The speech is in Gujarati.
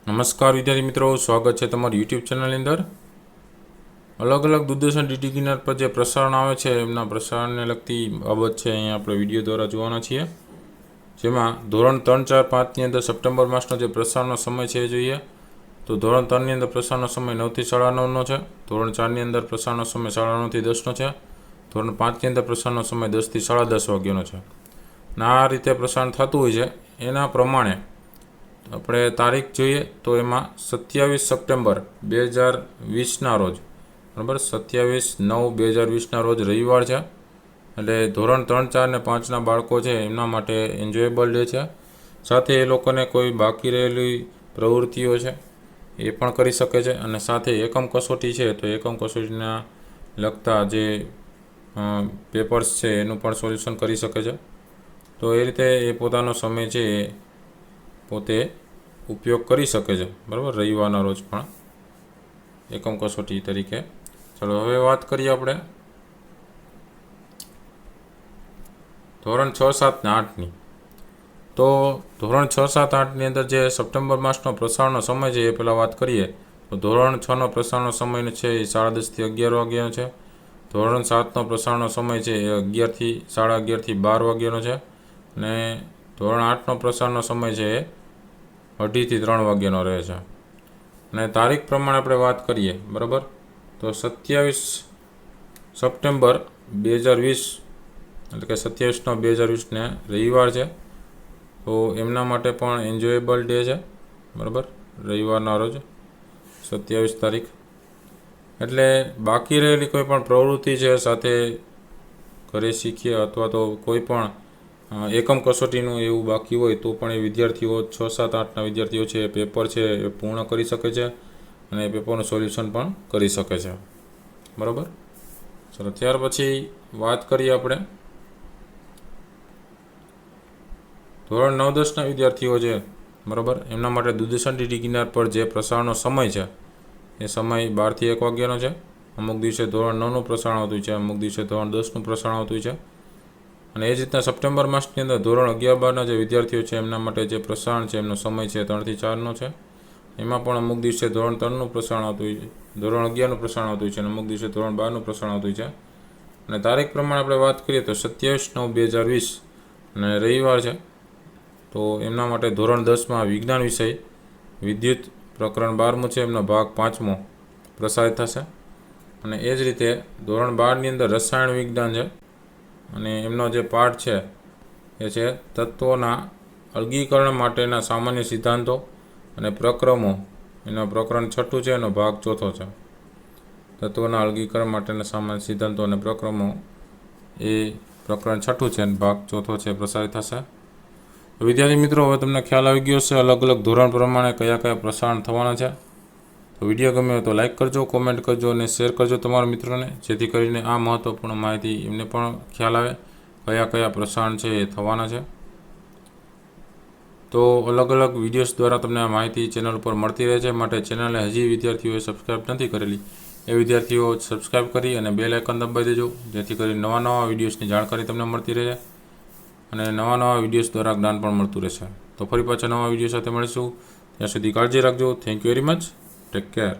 નમસ્કાર વિદ્યાર્થી મિત્રો, સ્વાગત છે તમારી યુટ્યુબ ચેનલની અંદર। અલગ અલગ દૂરદર્શન ડીડી ગિરનાર પર જે પ્રસારણ આવે છે એમના પ્રસારણને લગતી બાબત છે અહીંયા આપણે વિડીયો દ્વારા જોવાના છીએ। જેમાં ધોરણ 3, 4, 5ની અંદર સપ્ટેમ્બર માસનો જે પ્રસારણનો સમય છે એ જોઈએ તો ધોરણ 3ની અંદર પ્રસારણનો સમય 9 થી 9:30નો છે। ધોરણ 4ની અંદર પ્રસારણનો સમય 9:30 થી 10નો છે। ધોરણ 5ની અંદર પ્રસારણનો સમય 10 થી 10:30 વાગ્યાનો છે। અને આ રીતે પ્રસારણ થતું હોય છે એના પ્રમાણે આપણે તારીખ જોઈએ તો એમાં 27 સપ્ટેમ્બર 2020ના રોજ, બરાબર, 27/9/2020ના રોજ રવિવાર છે। એટલે ધોરણ 3, 4 ને 5ના બાળકો છે એમના માટે એન્જોયેબલ ડે છે। સાથે એ લોકોને કોઈ બાકી રહેલી પ્રવૃત્તિઓ છે એ પણ કરી શકે છે અને સાથે એકમ કસોટી છે તો એકમ કસોટીના લગતા જે પેપર્સ છે એનું પણ સોલ્યુશન કરી શકે છે। તો એ રીતે એ પોતાનો સમય છે એ પોતે ઉપયોગ કરી શકે છે, બરાબર, રવિવારના રોજ પણ એકમ કસોટી તરીકે। ચાલો હવે વાત કરીએ આપણે ધોરણ 6, 7 ને 8ની। તો ધોરણ 6, 7, 8ની અંદર જે સપ્ટેમ્બર માસનો પ્રસારણનો સમય છે એ પહેલાં વાત કરીએ તો ધોરણ 6નો પ્રસારણનો સમય છે એ 10:30 થી 11 વાગ્યાનો છે। ધોરણ 7નો પ્રસારણનો સમય છે એ 11 થી 11:30 થી 12 વાગ્યાનો છે। અને ધોરણ 8નો પ્રસારણનો સમય છે એ 2:30 થી 3 વાગ્યાનો રહે છે। અને તારીખ પ્રમાણે આપણે વાત કરીએ, બરાબર, તો 27 સપ્ટેમ્બર 2020 એટલે કે 27/9/2020ને રવિવાર છે તો એમના માટે પણ એન્જોયેબલ ડે છે, બરાબર, રવિવારના રોજ 27 તારીખ। એટલે બાકી રહેલી કોઈ પણ પ્રવૃત્તિ છે સાથે ઘરે શીખીએ અથવા તો કોઈ પણ એકમ કસોટીનું એવું બાકી હોય તો પણ એ વિદ્યાર્થીઓ 6, 7, 8ના વિદ્યાર્થીઓ છે એ પેપર છે એ પૂર્ણ કરી શકે છે અને એ પેપરનું સોલ્યુશન પણ કરી શકે છે, બરાબર। ચલો ત્યાર પછી વાત કરીએ આપણે ધોરણ 9, 10ના વિદ્યાર્થીઓ છે, બરાબર, એમના માટે દૂરદર્શન ડીડી ગિરનાર પર જે પ્રસારણનો સમય છે એ સમય 12 થી 1 વાગ્યાનો છે। અમુક દિવસે ધોરણ 9નું પ્રસારણ આવતું છે, અમુક દિવસે ધોરણ 10નું પ્રસારણ આવતું છે। અને એ જ રીતના સપ્ટેમ્બર માસની અંદર ધોરણ 11, 12ના જે વિદ્યાર્થીઓ છે એમના માટે જે પ્રસારણ છે એમનો સમય છે 3 થી 4નો છે। એમાં પણ અમુક દિવસે ધોરણ 3નું પ્રસારણ આવતું હોય છે, ધોરણ 11નું પ્રસારણ આવતું હોય છે અને અમુક દિવસે ધોરણ 12નું પ્રસારણ આવતું હોય છે। અને તારીખ પ્રમાણે આપણે વાત કરીએ તો 27/9/2020 અને રવિવાર છે તો એમના માટે ધોરણ 10માં વિજ્ઞાન વિષય વિદ્યુત પ્રકરણ 12મું છે એમનો ભાગ 5મો પ્રસારિત થશે। અને એ જ રીતે ધોરણ 12ની અંદર રસાયણ વિજ્ઞાન છે અને એમનો જે પાઠ છે એ છે તત્વોના અલગીકરણ માટેના સામાન્ય સિદ્ધાંતો અને પ્રક્રમો। એનો પ્રકરણ 6 છે, એનો ભાગ 4 છે। તત્વોના અલગીકરણ માટેના સામાન્ય સિદ્ધાંતો અને પ્રક્રમો એ પ્રકરણ 6 છે અને ભાગ 4 છે પ્રસારિત થશે। વિદ્યાર્થી મિત્રો, હવે તમને ખ્યાલ આવી ગયો છે અલગ અલગ ધોરણ પ્રમાણે કયા કયા પ્રસારણ થવાના છે। તો વિડીયો ગમે તો લાઇક કરજો, કોમેન્ટ કરજો અને શેર કરજો તમારા મિત્રોને, જેથી કરીને આ મહત્ત્વપૂર્ણ માહિતી એમને પણ ખ્યાલ આવે કયા કયા પ્રસારણ છે એ થવાના છે। તો અલગ અલગ વિડીયોઝ દ્વારા તમને આ માહિતી ચેનલ ઉપર મળતી રહે છે, માટે ચેનલને હજી વિદ્યાર્થીઓએ સબસ્ક્રાઈબ નથી કરેલી એ વિદ્યાર્થીઓ સબસ્ક્રાઈબ કરી અને બેલ આઇકન દબાવી દેજો, જેથી કરી નવા વિડીયોઝની જાણકારી તમને મળતી રહે અને નવા વિડીયોઝ દ્વારા જ્ઞાન પણ મળતું રહેશે। તો ફરી પાછા નવા વિડીયો સાથે મળીશું, ત્યાં સુધી કાળજી રાખજો। Thank you very much, take care.